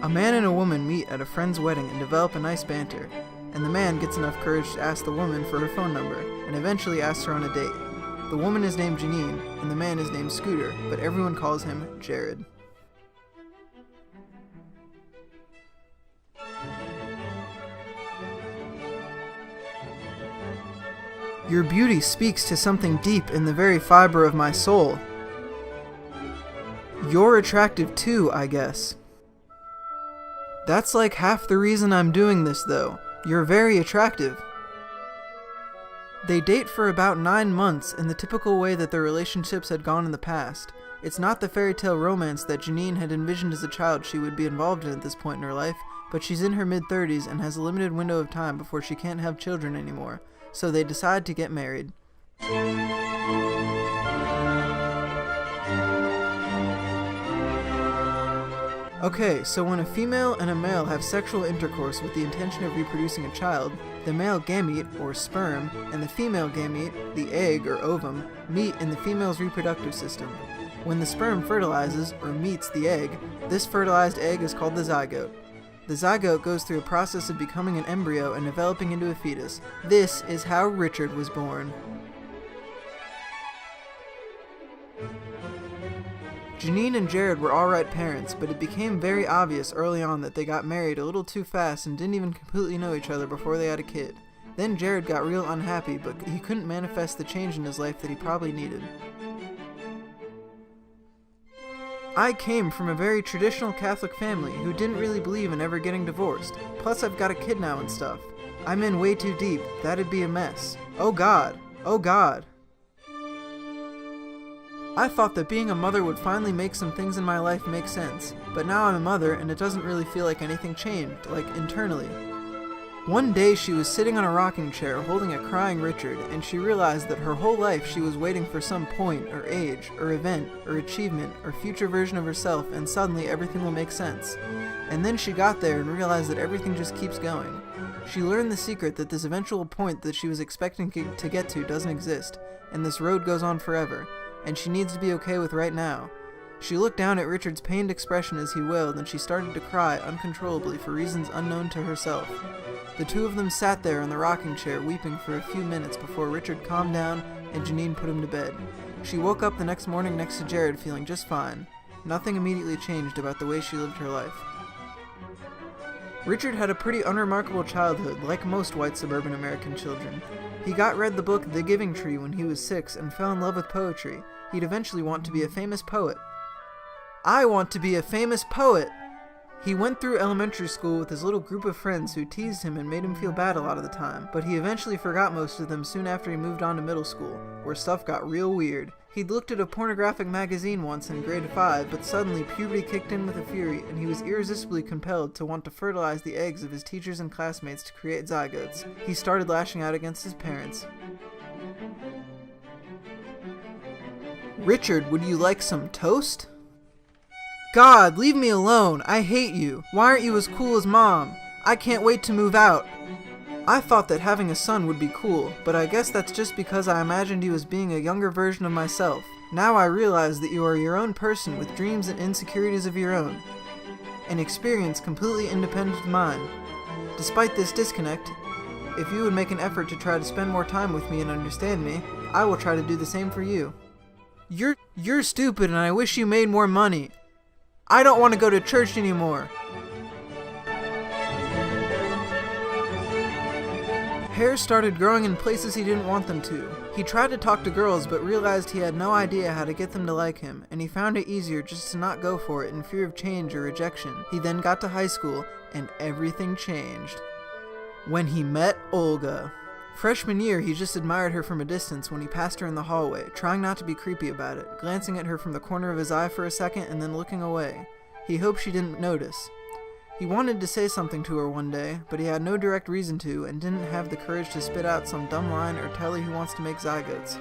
A man and a woman meet at a friend's wedding and develop a nice banter, and the man gets enough courage to ask the woman for her phone number, and eventually asks her on a date. The woman is named Janine, and the man is named Scooter, but everyone calls him Jared. Your beauty speaks to something deep in the very fiber of my soul. You're attractive too, I guess. That's like half the reason I'm doing this, though. You're very attractive. They date for about 9 months in the typical way that their relationships had gone in the past. It's not the fairy tale romance that Janine had envisioned as a child she would be involved in at this point in her life, but she's in her mid-30s and has a limited window of time before she can't have children anymore, so they decide to get married. Okay, so when a female and a male have sexual intercourse with the intention of reproducing a child, the male gamete, or sperm, and the female gamete, the egg or ovum, meet in the female's reproductive system. When the sperm fertilizes, or meets the egg, this fertilized egg is called the zygote. The zygote goes through a process of becoming an embryo and developing into a fetus. This is how Richard was born. Janine and Jared were alright parents, but it became very obvious early on that they got married a little too fast and didn't even completely know each other before they had a kid. Then Jared got real unhappy, but he couldn't manifest the change in his life that he probably needed. I came from a very traditional Catholic family who didn't really believe in ever getting divorced. Plus I've got a kid now and stuff. I'm in way too deep. That'd be a mess. Oh God. Oh God. I thought that being a mother would finally make some things in my life make sense, but now I'm a mother and it doesn't really feel like anything changed, like internally. One day she was sitting on a rocking chair holding a crying Richard, and she realized that her whole life she was waiting for some point, or age, or event, or achievement, or future version of herself, and suddenly everything will make sense. And then she got there and realized that everything just keeps going. She learned the secret that this eventual point that she was expecting to get to doesn't exist, and this road goes on forever, and she needs to be okay with right now. She looked down at Richard's pained expression as he wailed, and she started to cry uncontrollably for reasons unknown to herself. The two of them sat there in the rocking chair weeping for a few minutes before Richard calmed down and Janine put him to bed. She woke up the next morning next to Jared feeling just fine. Nothing immediately changed about the way she lived her life. Richard had a pretty unremarkable childhood, like most white suburban American children. He got read the book The Giving Tree when he was 6 and fell in love with poetry. He'd eventually want to be a famous poet. I want to be a famous poet! He went through elementary school with his little group of friends who teased him and made him feel bad a lot of the time, but he eventually forgot most of them soon after he moved on to middle school, where stuff got real weird. He'd looked at a pornographic magazine once in grade 5, but suddenly puberty kicked in with a fury, and he was irresistibly compelled to want to fertilize the eggs of his teachers and classmates to create zygotes. He started lashing out against his parents. Richard, would you like some toast? God, leave me alone. I hate you. Why aren't you as cool as Mom? I can't wait to move out. I thought that having a son would be cool, but I guess that's just because I imagined you as being a younger version of myself. Now I realize that you are your own person with dreams and insecurities of your own. An experience completely independent of mine. Despite this disconnect, if you would make an effort to try to spend more time with me and understand me, I will try to do the same for you. You're stupid and I wish you made more money. I don't want to go to church anymore. Hair started growing in places he didn't want them to. He tried to talk to girls but realized he had no idea how to get them to like him, and he found it easier just to not go for it in fear of change or rejection. He then got to high school, and everything changed. When he met Olga. Freshman year, he just admired her from a distance when he passed her in the hallway, trying not to be creepy about it, glancing at her from the corner of his eye for a second and then looking away. He hoped she didn't notice. He wanted to say something to her one day, but he had no direct reason to and didn't have the courage to spit out some dumb line or tell her he wants to make zygotes.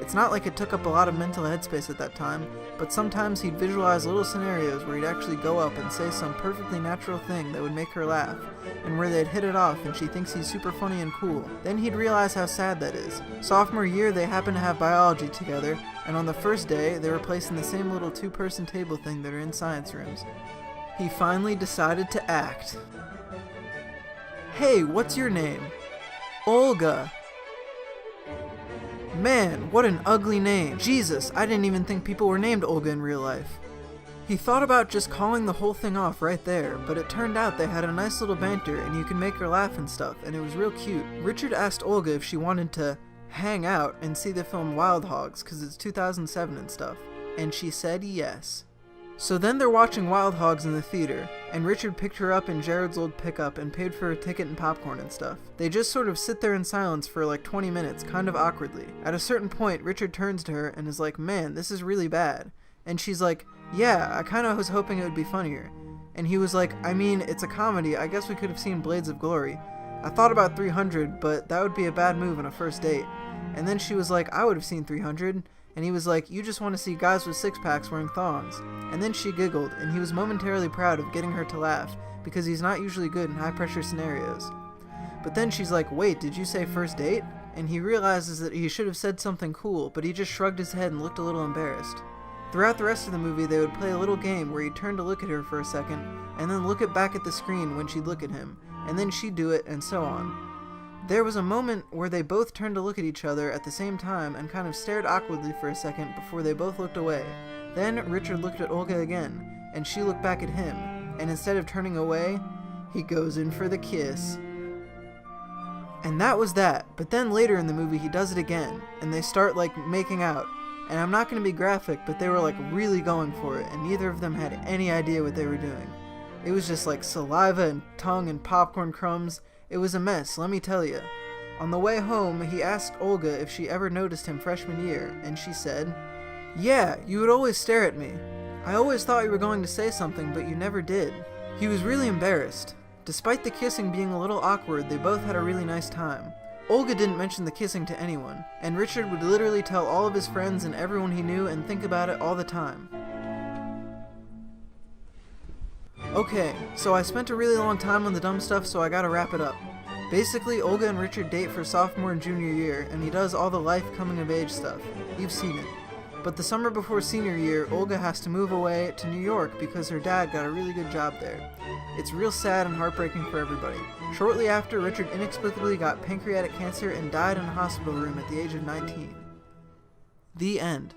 It's not like it took up a lot of mental headspace at that time, but sometimes he'd visualize little scenarios where he'd actually go up and say some perfectly natural thing that would make her laugh, and where they'd hit it off and she thinks he's super funny and cool. Then he'd realize how sad that is. Sophomore year, they happened to have biology together, and on the first day, they were placed in the same little two-person table thing that are in science rooms. He finally decided to act. Hey, what's your name? Olga. Man, what an ugly name. Jesus, I didn't even think people were named Olga in real life. He thought about just calling the whole thing off right there, but it turned out they had a nice little banter and you could make her laugh and stuff, and it was real cute. Richard asked Olga if she wanted to hang out and see the film Wild Hogs, cause it's 2007 and stuff, and she said yes. So then they're watching Wild Hogs in the theater, and Richard picked her up in Jared's old pickup and paid for her ticket and popcorn and stuff. They just sort of sit there in silence for like 20 minutes, kind of awkwardly. At a certain point, Richard turns to her and is like, man, this is really bad. And she's like, yeah, I kind of was hoping it would be funnier. And he was like, I mean, it's a comedy, I guess we could have seen Blades of Glory. I thought about 300, but that would be a bad move on a first date. And then she was like, I would have seen 300. And he was like, you just want to see guys with six-packs wearing thongs. And then she giggled, and he was momentarily proud of getting her to laugh, because he's not usually good in high-pressure scenarios. But then she's like, wait, did you say first date? And he realizes that he should have said something cool, but he just shrugged his head and looked a little embarrassed. Throughout the rest of the movie, they would play a little game where he'd turn to look at her for a second, and then look it back at the screen when she'd look at him, and then she'd do it, and so on. There was a moment where they both turned to look at each other at the same time and kind of stared awkwardly for a second before they both looked away. Then Richard looked at Olga again, and she looked back at him, and instead of turning away, he goes in for the kiss. And that was that, but then later in the movie he does it again, and they start like making out. And I'm not going to be graphic, but they were like really going for it, and neither of them had any idea what they were doing. It was just like saliva and tongue and popcorn crumbs. It was a mess, let me tell you. On the way home, he asked Olga if she ever noticed him freshman year, and she said, yeah, you would always stare at me. I always thought you were going to say something, but you never did. He was really embarrassed. Despite the kissing being a little awkward, they both had a really nice time. Olga didn't mention the kissing to anyone, and Richard would literally tell all of his friends and everyone he knew and think about it all the time. Okay, so I spent a really long time on the dumb stuff, so I gotta wrap it up. Basically, Olga and Richard date for sophomore and junior year, and he does all the life coming-of-age stuff. You've seen it. But the summer before senior year, Olga has to move away to New York because her dad got a really good job there. It's real sad and heartbreaking for everybody. Shortly after, Richard inexplicably got pancreatic cancer and died in a hospital room at the age of 19. The end.